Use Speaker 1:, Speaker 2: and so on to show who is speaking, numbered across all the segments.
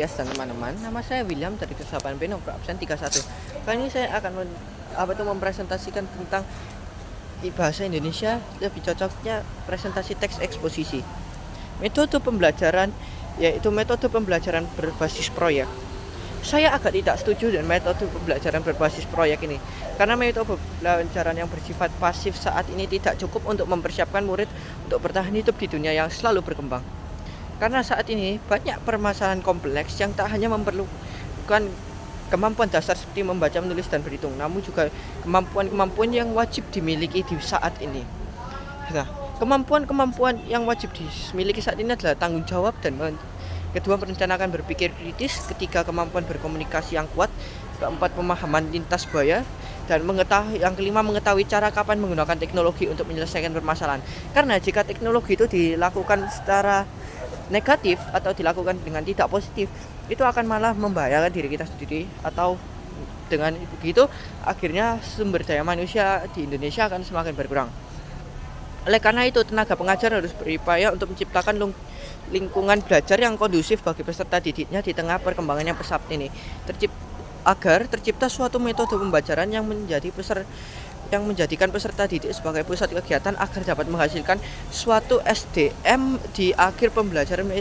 Speaker 1: Tias dan teman-teman. Nama saya William dari kelas 8B nomor absen 31. Kali ini saya akan mempresentasikan tentang bahasa Indonesia, lebih cocoknya presentasi teks eksposisi. Metode pembelajaran yaitu metode pembelajaran berbasis proyek. Saya agak tidak setuju dengan metode pembelajaran berbasis proyek ini, karena metode pembelajaran yang bersifat pasif saat ini tidak cukup untuk mempersiapkan murid untuk bertahan hidup di dunia yang selalu berkembang. Karena saat ini banyak permasalahan kompleks yang tak hanya memerlukan kemampuan dasar seperti membaca, menulis, dan berhitung, namun juga kemampuan-kemampuan yang wajib dimiliki di saat ini. Nah, kemampuan-kemampuan yang wajib dimiliki saat ini adalah tanggung jawab dan kedua, merencanakan berpikir kritis. Ketiga, kemampuan berkomunikasi yang kuat. Keempat, pemahaman lintas budaya. Dan yang kelima, mengetahui cara kapan menggunakan teknologi untuk menyelesaikan permasalahan. Karena jika teknologi itu dilakukan secara negatif atau dilakukan dengan tidak positif, itu akan malah membahayakan diri kita sendiri, atau dengan begitu akhirnya sumber daya manusia di Indonesia akan semakin berkurang. Oleh karena itu, tenaga pengajar harus berupaya untuk menciptakan lingkungan belajar yang kondusif bagi peserta didiknya di tengah perkembangan yang pesat ini, agar tercipta suatu metode pembelajaran yang menjadikan peserta didik sebagai pusat kegiatan, agar dapat menghasilkan suatu SDM di akhir pembelajaran,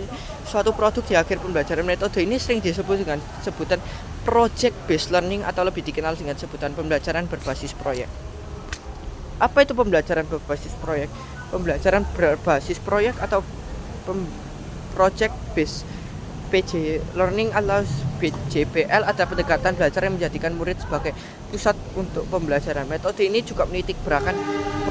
Speaker 1: suatu produk di akhir pembelajaran. Metode ini sering disebut dengan sebutan project based learning, atau lebih dikenal dengan sebutan pembelajaran berbasis proyek. Apa itu pembelajaran berbasis proyek? Pembelajaran berbasis proyek atau project based PJ Learning atau PJBL adalah pendekatan belajar yang menjadikan murid sebagai pusat untuk pembelajaran. Metode ini juga menitik beratkan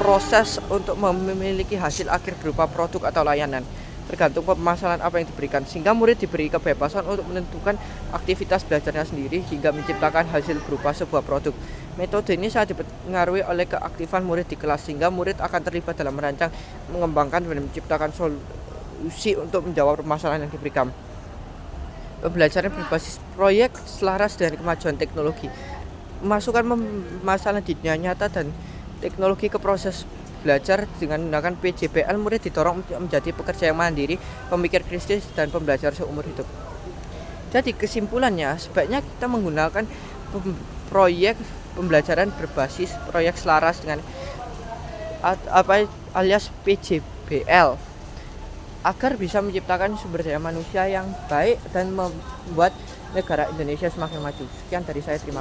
Speaker 1: proses untuk memiliki hasil akhir berupa produk atau layanan, tergantung permasalahan apa yang diberikan, sehingga murid diberi kebebasan untuk menentukan aktivitas belajarnya sendiri hingga menciptakan hasil berupa sebuah produk. Metode ini sangat dipengaruhi oleh keaktifan murid di kelas, sehingga murid akan terlibat dalam merancang, mengembangkan, dan menciptakan solusi untuk menjawab permasalahan yang diberikan. Pembelajaran berbasis proyek selaras dengan kemajuan teknologi, memasukkan masalah di dunia nyata dan teknologi ke proses belajar. Dengan menggunakan PJBL, murid didorong menjadi pekerja yang mandiri, pemikir kritis, dan pembelajar seumur hidup. Jadi kesimpulannya, sebaiknya kita menggunakan proyek pembelajaran berbasis proyek selaras dengan alias PJBL, agar bisa menciptakan sumber daya manusia yang baik dan membuat negara Indonesia semakin maju. Sekian dari saya, terima kasih.